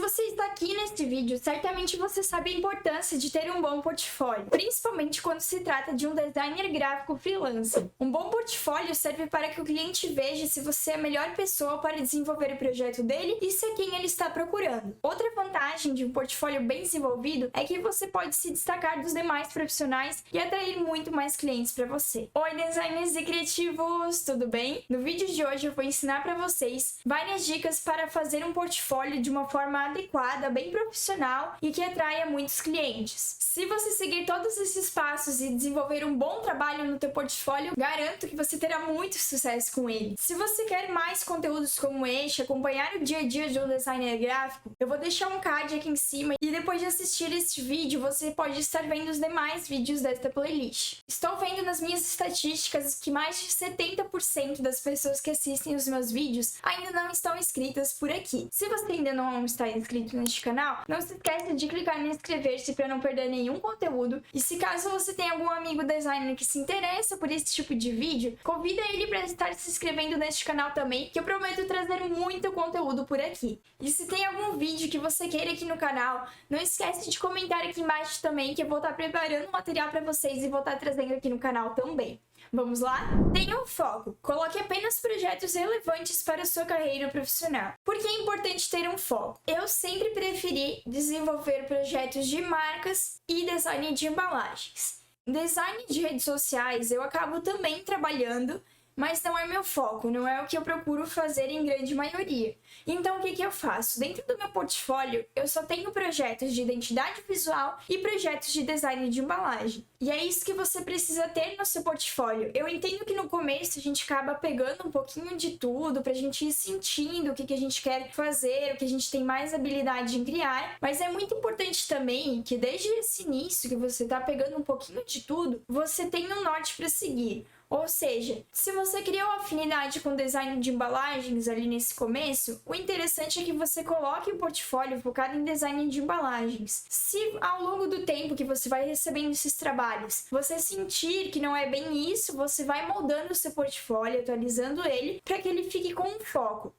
você está aqui neste vídeo, certamente você sabe a importância de ter um bom portfólio, principalmente quando se trata de um designer gráfico freelancer. Um bom portfólio serve para que o cliente veja se você é a melhor pessoa para desenvolver o projeto dele e se é quem ele está procurando. Outra vantagem de um portfólio bem desenvolvido é que você pode se destacar dos demais profissionais e atrair muito mais clientes para você. Oi, designers e criativos, tudo bem? No vídeo de hoje eu vou ensinar para vocês várias dicas para fazer um portfólio de uma forma adequada, bem profissional e que atraia muitos clientes. Se você seguir todos esses passos e desenvolver um bom trabalho no teu portfólio, garanto que você terá muito sucesso com ele. Se você quer mais conteúdos como este, acompanhar o dia a dia de um designer gráfico, eu vou deixar um card aqui em cima e depois de assistir este vídeo, você pode estar vendo os demais vídeos desta playlist. Estou vendo nas minhas estatísticas que mais de 70% das pessoas que assistem os meus vídeos ainda não estão inscritas por aqui. Se você ainda não está inscrito neste canal, não se esqueça de clicar em inscrever-se para não perder nenhum conteúdo. E se caso você tem algum amigo designer que se interessa por esse tipo de vídeo, convida ele para estar se inscrevendo neste canal também, que eu prometo trazer muito conteúdo por aqui. E se tem algum vídeo que você queira aqui no canal, não esquece de comentar aqui embaixo também, que eu vou estar preparando material para vocês e vou estar trazendo aqui no canal também. Vamos lá? Tenha um foco. Coloque apenas projetos relevantes para a sua carreira profissional. Por que é importante ter um foco? Eu sempre preferi desenvolver projetos de marcas e design de embalagens. Design de redes sociais eu acabo também trabalhando, mas não é meu foco, não é o que eu procuro fazer em grande maioria. Então, o que eu faço? Dentro do meu portfólio, eu só tenho projetos de identidade visual e projetos de design de embalagem. E é isso que você precisa ter no seu portfólio. Eu entendo que no começo a gente acaba pegando um pouquinho de tudo pra gente ir sentindo o que a gente quer fazer, o que a gente tem mais habilidade em criar, mas é muito importante também que desde esse início que você tá pegando um pouquinho de tudo, você tem um norte para seguir. Ou seja, se você criou afinidade com design de embalagens ali nesse começo, o interessante é que você coloque o portfólio focado em design de embalagens. Se ao longo do tempo que você vai recebendo esses trabalhos, você sentir que não é bem isso, você vai moldando o seu portfólio, atualizando ele, para que ele fique com um foco.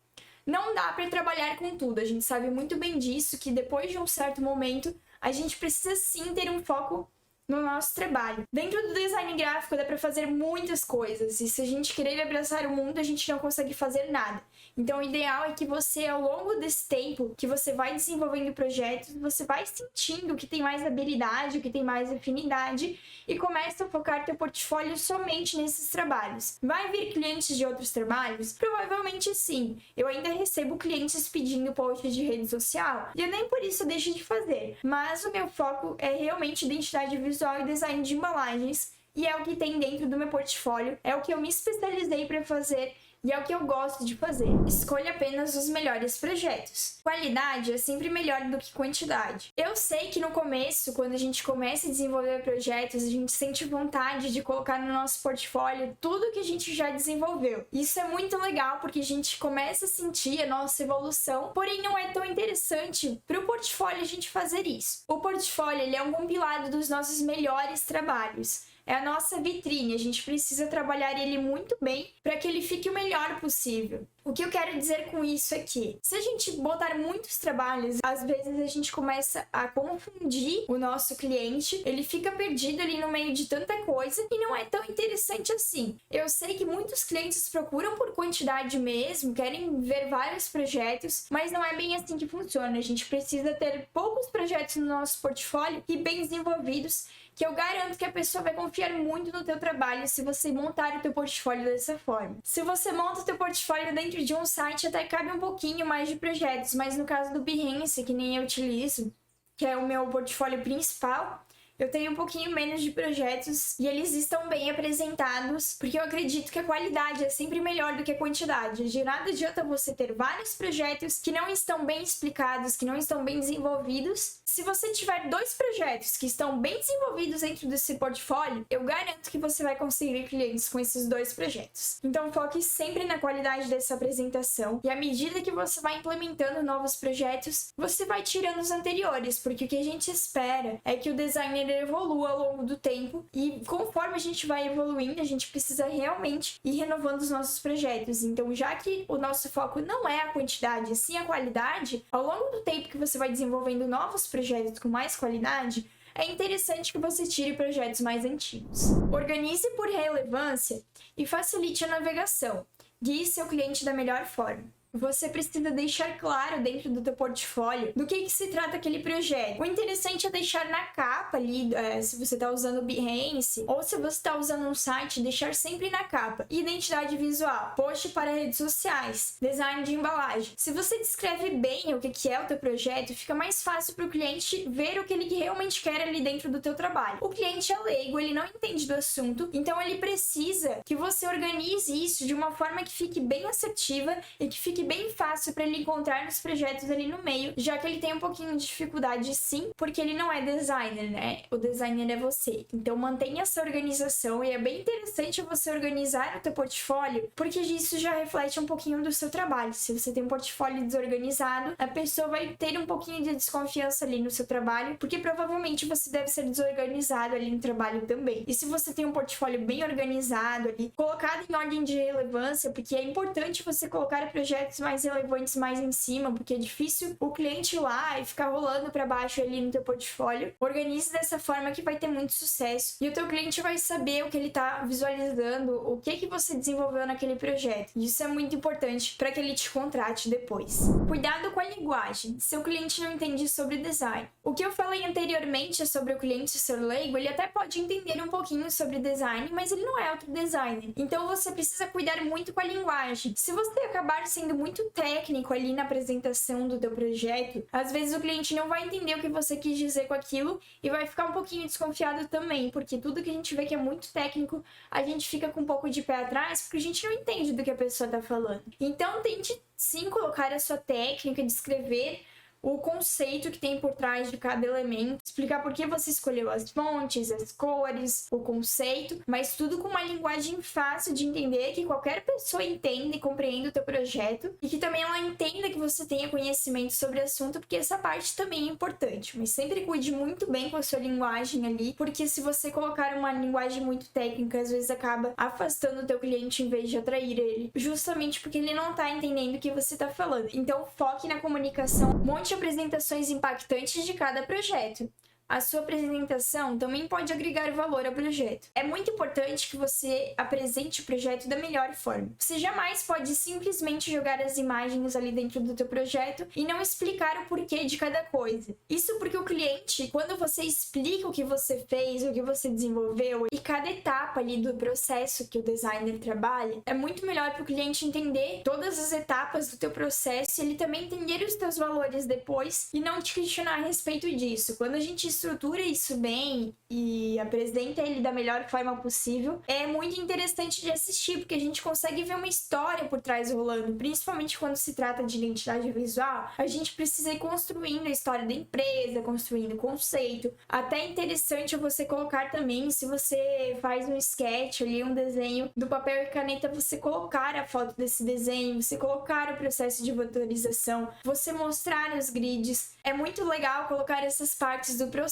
Não dá para trabalhar com tudo, a gente sabe muito bem disso, que depois de um certo momento, a gente precisa sim ter um foco no nosso trabalho. Dentro do design gráfico dá para fazer muitas coisas e se a gente querer abraçar o mundo, a gente não consegue fazer nada. Então o ideal é que você, ao longo desse tempo que você vai desenvolvendo projetos, você vai sentindo o que tem mais habilidade, o que tem mais afinidade e começa a focar teu portfólio somente nesses trabalhos. Vai vir clientes de outros trabalhos? Provavelmente sim. Eu ainda recebo clientes pedindo posts de rede social e eu nem por isso deixo de fazer. Mas o meu foco é realmente identidade visual e design de embalagens, e é o que tem dentro do meu portfólio, é o que eu me especializei para fazer e é o que eu gosto de fazer. Escolha apenas os melhores projetos. Qualidade é sempre melhor do que quantidade. Eu sei que no começo, quando a gente começa a desenvolver projetos, a gente sente vontade de colocar no nosso portfólio tudo que a gente já desenvolveu. Isso é muito legal porque a gente começa a sentir a nossa evolução, porém não é tão interessante para o portfólio a gente fazer isso. O portfólio ele é um compilado dos nossos melhores trabalhos. É a nossa vitrine, a gente precisa trabalhar ele muito bem para que ele fique o melhor possível. O que eu quero dizer com isso é que, se a gente botar muitos trabalhos, às vezes a gente começa a confundir o nosso cliente, ele fica perdido ali no meio de tanta coisa e não é tão interessante assim. Eu sei que muitos clientes procuram por quantidade mesmo, querem ver vários projetos, mas não é bem assim que funciona. A gente precisa ter poucos projetos no nosso portfólio e bem desenvolvidos, que eu garanto que a pessoa vai confiar muito no teu trabalho se você montar o teu portfólio dessa forma. Se você monta o teu portfólio dentro de um site, até cabe um pouquinho mais de projetos, mas no caso do Behance, que nem eu utilizo, que é o meu portfólio principal, eu tenho um pouquinho menos de projetos e eles estão bem apresentados, porque eu acredito que a qualidade é sempre melhor do que a quantidade. De nada adianta você ter vários projetos que não estão bem explicados, que não estão bem desenvolvidos. Se você tiver 2 projetos que estão bem desenvolvidos dentro desse portfólio, eu garanto que você vai conseguir clientes com esses 2 projetos. Então foque sempre na qualidade dessa apresentação e à medida que você vai implementando novos projetos, você vai tirando os anteriores, porque o que a gente espera é que o designer designer evolua ao longo do tempo e conforme a gente vai evoluindo, a gente precisa realmente ir renovando os nossos projetos. Então, já que o nosso foco não é a quantidade, sim a qualidade, ao longo do tempo que você vai desenvolvendo novos projetos com mais qualidade, é interessante que você tire projetos mais antigos. Organize por relevância e facilite a navegação. Guie seu cliente da melhor forma. Você precisa deixar claro dentro do teu portfólio do que se trata aquele projeto. O interessante é deixar na capa ali, se você está usando o Behance ou se você está usando um site, deixar sempre na capa. Identidade visual, post para redes sociais, design de embalagem. Se você descreve bem o que é o teu projeto, fica mais fácil para o cliente ver o que ele realmente quer ali dentro do teu trabalho. O cliente é leigo, ele não entende do assunto, então ele precisa que você organize isso de uma forma que fique bem assertiva e que fique bem fácil para ele encontrar nos projetos ali no meio, já que ele tem um pouquinho de dificuldade sim, porque ele não é designer, né? O designer é você. Então mantenha essa organização e é bem interessante você organizar o teu portfólio, porque isso já reflete um pouquinho do seu trabalho. Se você tem um portfólio desorganizado, a pessoa vai ter um pouquinho de desconfiança ali no seu trabalho, porque provavelmente você deve ser desorganizado ali no trabalho também. E se você tem um portfólio bem organizado ali, colocado em ordem de relevância, porque é importante você colocar projetos mais relevantes mais em cima, porque é difícil o cliente ir lá e ficar rolando para baixo ali no teu portfólio. Organize dessa forma que vai ter muito sucesso e o teu cliente vai saber o que ele tá visualizando, o que você desenvolveu naquele projeto. Isso é muito importante para que ele te contrate depois. Cuidado com a linguagem. Seu cliente não entende sobre design. O que eu falei anteriormente sobre o cliente ser leigo, ele até pode entender um pouquinho sobre design, mas ele não é outro designer. Então você precisa cuidar muito com a linguagem. Se você acabar sendo muito técnico ali na apresentação do teu projeto, às vezes o cliente não vai entender o que você quis dizer com aquilo e vai ficar um pouquinho desconfiado também, porque tudo que a gente vê que é muito técnico, a gente fica com um pouco de pé atrás, porque a gente não entende do que a pessoa tá falando. Então tente sim colocar a sua técnica, descrever o conceito que tem por trás de cada elemento, explicar por que você escolheu as fontes, as cores, o conceito, mas tudo com uma linguagem fácil de entender, que qualquer pessoa entenda e compreenda o teu projeto e que também ela entenda que você tenha conhecimento sobre o assunto, porque essa parte também é importante, mas sempre cuide muito bem com a sua linguagem ali, porque se você colocar uma linguagem muito técnica, às vezes acaba afastando o teu cliente em vez de atrair ele, justamente porque ele não tá entendendo o que você tá falando. Então foque na comunicação, monte apresentações impactantes de cada projeto. A sua apresentação também pode agregar valor ao projeto. É muito importante que você apresente o projeto da melhor forma. Você jamais pode simplesmente jogar as imagens ali dentro do teu projeto e não explicar o porquê de cada coisa. Isso porque o cliente, quando você explica o que você fez, o que você desenvolveu e cada etapa ali do processo que o designer trabalha, é muito melhor para o cliente entender todas as etapas do teu processo e ele também entender os teus valores depois e não te questionar a respeito disso. Quando a gente estrutura isso bem e apresenta ele da melhor forma possível, é muito interessante de assistir, porque a gente consegue ver uma história por trás rolando, principalmente quando se trata de identidade visual. A gente precisa ir construindo a história da empresa, construindo o conceito. Até é interessante você colocar também, se você faz um sketch ali, um desenho do papel e caneta, você colocar a foto desse desenho, você colocar o processo de votorização, você mostrar os grids. É muito legal colocar essas partes do processo.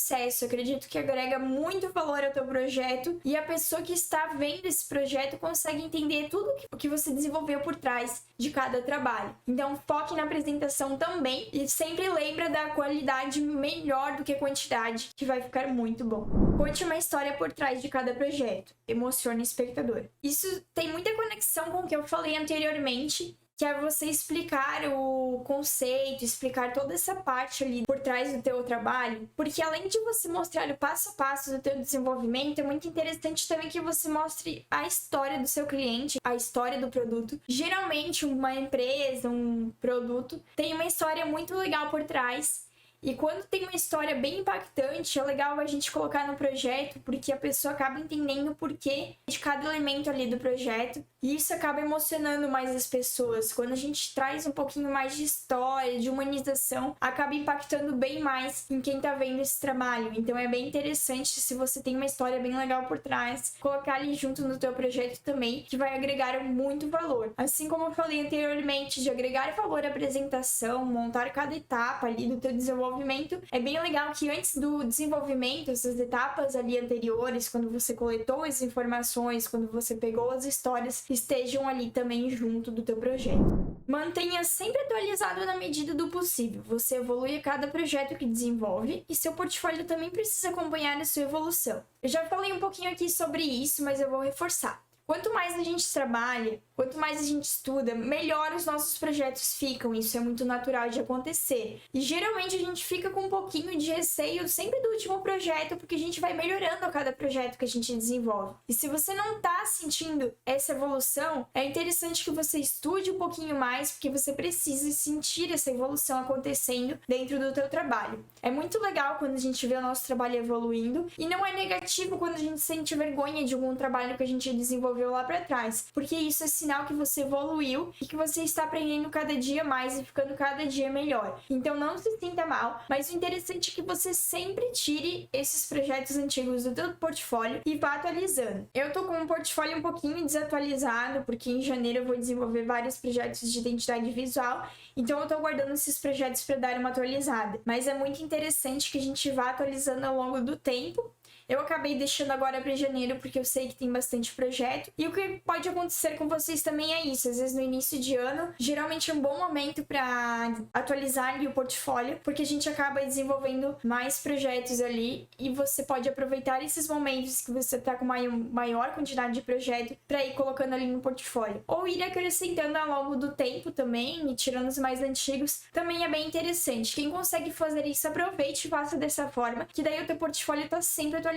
Eu acredito que agrega muito valor ao teu projeto e a pessoa que está vendo esse projeto consegue entender tudo o que você desenvolveu por trás de cada trabalho. Então foque na apresentação também e sempre lembra da qualidade melhor do que a quantidade, que vai ficar muito bom. Conte uma história por trás de cada projeto. Emocione o espectador. Isso tem muita conexão com o que eu falei anteriormente, que é você explicar o conceito, explicar toda essa parte ali por trás do teu trabalho, porque além de você mostrar o passo a passo do teu desenvolvimento, é muito interessante também que você mostre a história do seu cliente, a história do produto. Geralmente uma empresa, um produto, tem uma história muito legal por trás. E quando tem uma história bem impactante, é legal a gente colocar no projeto, porque a pessoa acaba entendendo o porquê de cada elemento ali do projeto. E isso acaba emocionando mais as pessoas. Quando a gente traz um pouquinho mais de história, de humanização, acaba impactando bem mais em quem tá vendo esse trabalho. Então é bem interessante, se você tem uma história bem legal por trás, colocar ali junto no teu projeto também, que vai agregar muito valor. Assim como eu falei anteriormente, de agregar valor à apresentação, montar cada etapa ali do teu desenvolvimento, desenvolvimento, é bem legal que antes do desenvolvimento, essas etapas ali anteriores, quando você coletou as informações, quando você pegou as histórias, estejam ali também junto do teu projeto. Mantenha sempre atualizado na medida do possível. Você evolui a cada projeto que desenvolve e seu portfólio também precisa acompanhar a sua evolução. Eu já falei um pouquinho aqui sobre isso, mas eu vou reforçar. Quanto mais a gente trabalha, quanto mais a gente estuda, melhor os nossos projetos ficam. Isso é muito natural de acontecer. E geralmente a gente fica com um pouquinho de receio sempre do último projeto, porque a gente vai melhorando a cada projeto que a gente desenvolve. E se você não está sentindo essa evolução, é interessante que você estude um pouquinho mais, porque você precisa sentir essa evolução acontecendo dentro do teu trabalho. É muito legal quando a gente vê o nosso trabalho evoluindo, e não é negativo quando a gente sente vergonha de algum trabalho que a gente desenvolveu lá para trás, porque isso é sinal que você evoluiu e que você está aprendendo cada dia mais e ficando cada dia melhor. Então não se sinta mal, mas o interessante é que você sempre tire esses projetos antigos do teu portfólio e vá atualizando. Eu tô com um portfólio um pouquinho desatualizado, porque em janeiro eu vou desenvolver vários projetos de identidade visual, então eu tô guardando esses projetos para dar uma atualizada. Mas é muito interessante que a gente vá atualizando ao longo do tempo. Eu acabei deixando agora para janeiro porque eu sei que tem bastante projeto. E o que pode acontecer com vocês também é isso. Às vezes no início de ano, geralmente é um bom momento para atualizar ali o portfólio, porque a gente acaba desenvolvendo mais projetos ali e você pode aproveitar esses momentos que você está com maior quantidade de projeto para ir colocando ali no portfólio. Ou ir acrescentando ao longo do tempo também e tirando os mais antigos, também é bem interessante. Quem consegue fazer isso, aproveite e faça dessa forma, que daí o teu portfólio está sempre atualizado.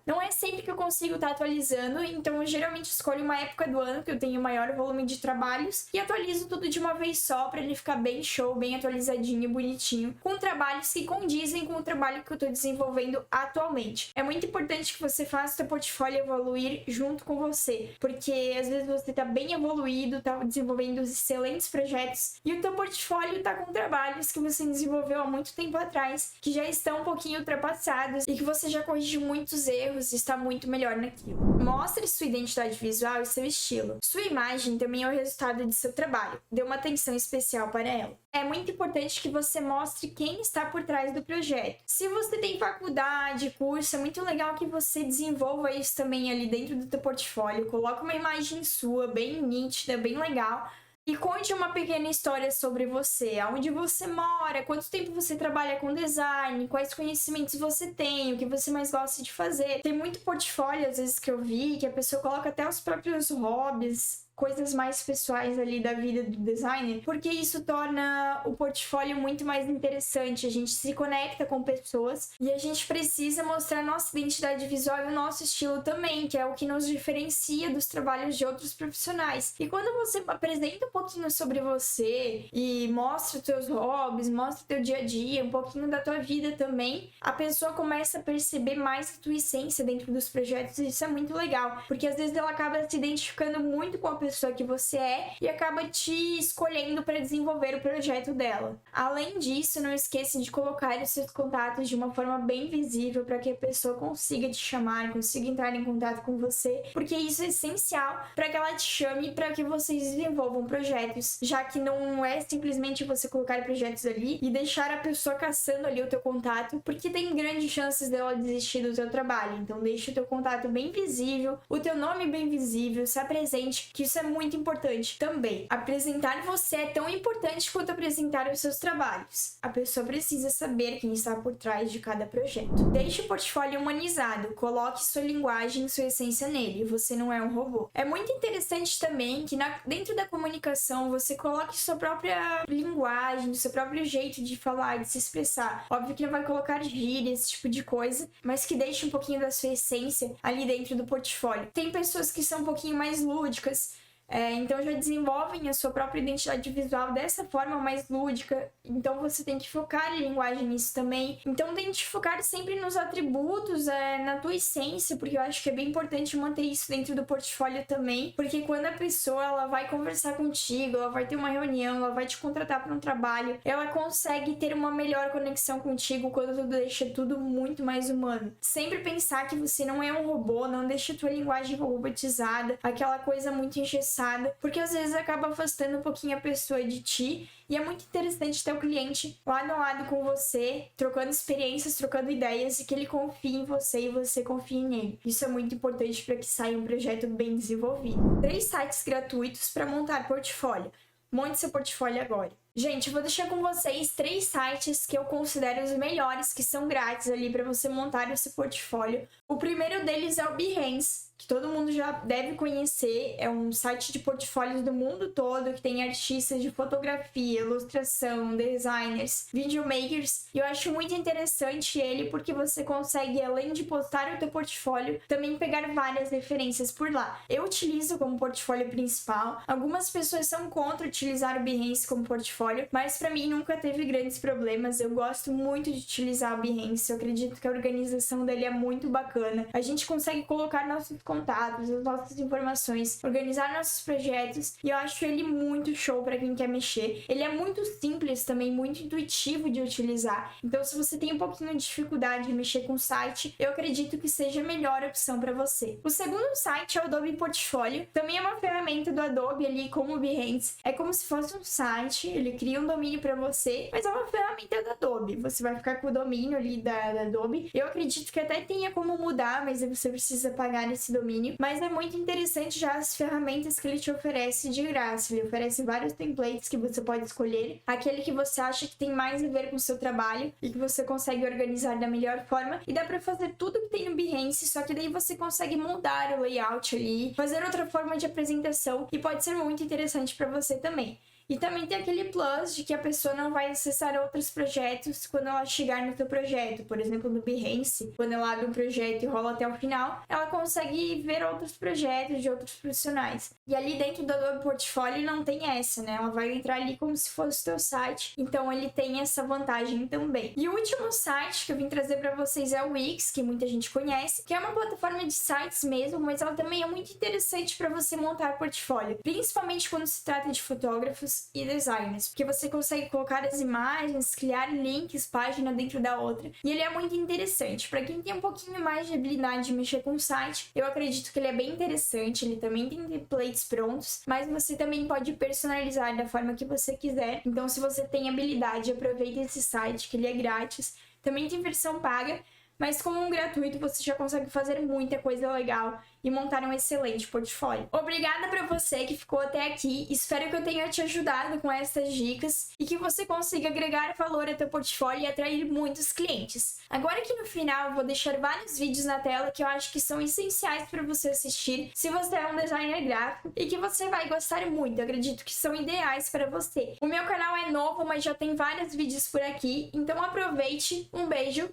Não é sempre que eu consigo estar atualizando, então eu geralmente escolho uma época do ano que eu tenho maior volume de trabalhos e atualizo tudo de uma vez só para ele ficar bem show, bem atualizadinho, bonitinho, com trabalhos que condizem com o trabalho que eu estou desenvolvendo atualmente. É muito importante que você faça o seu portfólio evoluir junto com você, porque às vezes você está bem evoluído, está desenvolvendo excelentes projetos e o teu portfólio está com trabalhos que você desenvolveu há muito tempo atrás, que já estão um pouquinho ultrapassados e que você já corrigiu muitos erros e está muito melhor naquilo. Mostre sua identidade visual e seu estilo. Sua imagem também é o resultado de seu trabalho. Dê uma atenção especial para ela. É muito importante que você mostre quem está por trás do projeto. Se você tem faculdade, curso, é muito legal que você desenvolva isso também ali dentro do teu portfólio. Coloque uma imagem sua, bem nítida, bem legal. E conte uma pequena história sobre você, aonde você mora, quanto tempo você trabalha com design, quais conhecimentos você tem, o que você mais gosta de fazer. Tem muito portfólio, às vezes, que eu vi, que a pessoa coloca até os próprios hobbies, coisas mais pessoais ali da vida do designer, porque isso torna o portfólio muito mais interessante. A gente se conecta com pessoas e a gente precisa mostrar nossa identidade visual e o nosso estilo também, que é o que nos diferencia dos trabalhos de outros profissionais. E quando você apresenta um pouquinho sobre você e mostra os teus hobbies, mostra o teu dia a dia, um pouquinho da tua vida também, a pessoa começa a perceber mais a tua essência dentro dos projetos e isso é muito legal, porque às vezes ela acaba se identificando muito com a pessoa que você é e acaba te escolhendo para desenvolver o projeto dela. Além disso, não esqueça de colocar os seus contatos de uma forma bem visível para que a pessoa consiga te chamar, consiga entrar em contato com você, porque isso é essencial para que ela te chame para que vocês desenvolvam projetos, já que não é simplesmente você colocar projetos ali e deixar a pessoa caçando ali o teu contato, porque tem grandes chances dela desistir do teu trabalho. Então deixa o teu contato bem visível, o teu nome bem visível, se apresente, que isso é muito importante também. Apresentar você é tão importante quanto apresentar os seus trabalhos. A pessoa precisa saber quem está por trás de cada projeto. Deixe o portfólio humanizado, coloque sua linguagem e sua essência nele, você não é um robô. É muito interessante também que dentro da comunicação você coloque sua própria linguagem, seu próprio jeito de falar, de se expressar. Óbvio que não vai colocar gíria, esse tipo de coisa, mas que deixe um pouquinho da sua essência ali dentro do portfólio. Tem pessoas que são um pouquinho mais lúdicas, então já desenvolvem a sua própria identidade visual dessa forma mais lúdica, então você tem que focar em linguagem nisso também. Então tente focar sempre nos atributos, na tua essência, porque eu acho que é bem importante manter isso dentro do portfólio também, porque quando a pessoa ela vai conversar contigo, ela vai ter uma reunião, ela vai te contratar para um trabalho, ela consegue ter uma melhor conexão contigo quando tu deixa tudo muito mais humano. Sempre pensar que você não é um robô, não deixa a tua linguagem robotizada, aquela coisa muito engessada, interessada, porque às vezes acaba afastando um pouquinho a pessoa de ti, e é muito interessante ter o cliente lado a lado com você, trocando experiências, trocando ideias, e que ele confie em você e você confie nele. Isso é muito importante para que saia um projeto bem desenvolvido. 3 sites gratuitos para montar portfólio. Monte seu portfólio agora. Gente, eu vou deixar com vocês 3 sites que eu considero os melhores, que são grátis ali para você montar o seu portfólio. O primeiro deles é o Behance, que todo mundo já deve conhecer. É um site de portfólios do mundo todo, que tem artistas de fotografia, ilustração, designers, videomakers. E eu acho muito interessante ele, porque você consegue, além de postar o teu portfólio, também pegar várias referências por lá. Eu utilizo como portfólio principal. Algumas pessoas são contra utilizar o Behance como portfólio, mas para mim nunca teve grandes problemas. Eu gosto muito de utilizar o Behance. Eu acredito que a organização dele é muito bacana. A gente consegue colocar nossos contatos, as nossas informações, organizar nossos projetos, e eu acho ele muito show para quem quer mexer. Ele é muito simples também, muito intuitivo de utilizar. Então, se você tem um pouquinho de dificuldade de mexer com o site, eu acredito que seja a melhor opção para você. O segundo site é o Adobe Portfólio. Também é uma ferramenta do Adobe ali, como o Behance. É como se fosse um site, ele cria um domínio para você, mas é uma ferramenta da Adobe. Você vai ficar com o domínio ali da Adobe. Eu acredito que até tenha como mudar, mas aí você precisa pagar esse domínio. Mas é muito interessante já as ferramentas que ele te oferece de graça. Ele oferece vários templates que você pode escolher, aquele que você acha que tem mais a ver com o seu trabalho e que você consegue organizar da melhor forma. E dá para fazer tudo que tem no Behance, só que daí você consegue mudar o layout ali, fazer outra forma de apresentação, e pode ser muito interessante para você também. E também tem aquele plus de que a pessoa não vai acessar outros projetos quando ela chegar no seu projeto. Por exemplo, no Behance, quando ela abre um projeto e rola até o final, ela consegue ver outros projetos de outros profissionais. E ali dentro do Adobe Portfólio não tem essa, né? Ela vai entrar ali como se fosse o teu site. Então ele tem essa vantagem também. E o último site que eu vim trazer para vocês é o Wix, que muita gente conhece, que é uma plataforma de sites mesmo, mas ela também é muito interessante para você montar portfólio, principalmente quando se trata de fotógrafos e designers, porque você consegue colocar as imagens, criar links, página dentro da outra, e ele é muito interessante. Para quem tem um pouquinho mais de habilidade de mexer com o site, eu acredito que ele é bem interessante. Ele também tem templates prontos, mas você também pode personalizar da forma que você quiser. Então, se você tem habilidade, aproveite esse site, que ele é grátis. Também tem versão paga, mas como um gratuito você já consegue fazer muita coisa legal e montar um excelente portfólio. Obrigada para você que ficou até aqui. Espero que eu tenha te ajudado com essas dicas e que você consiga agregar valor ao teu portfólio e atrair muitos clientes. Agora aqui no final eu vou deixar vários vídeos na tela que eu acho que são essenciais para você assistir se você é um designer gráfico e que você vai gostar muito. Eu acredito que são ideais para você. O meu canal é novo, mas já tem vários vídeos por aqui, então aproveite. Um beijo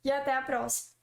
e até a próxima!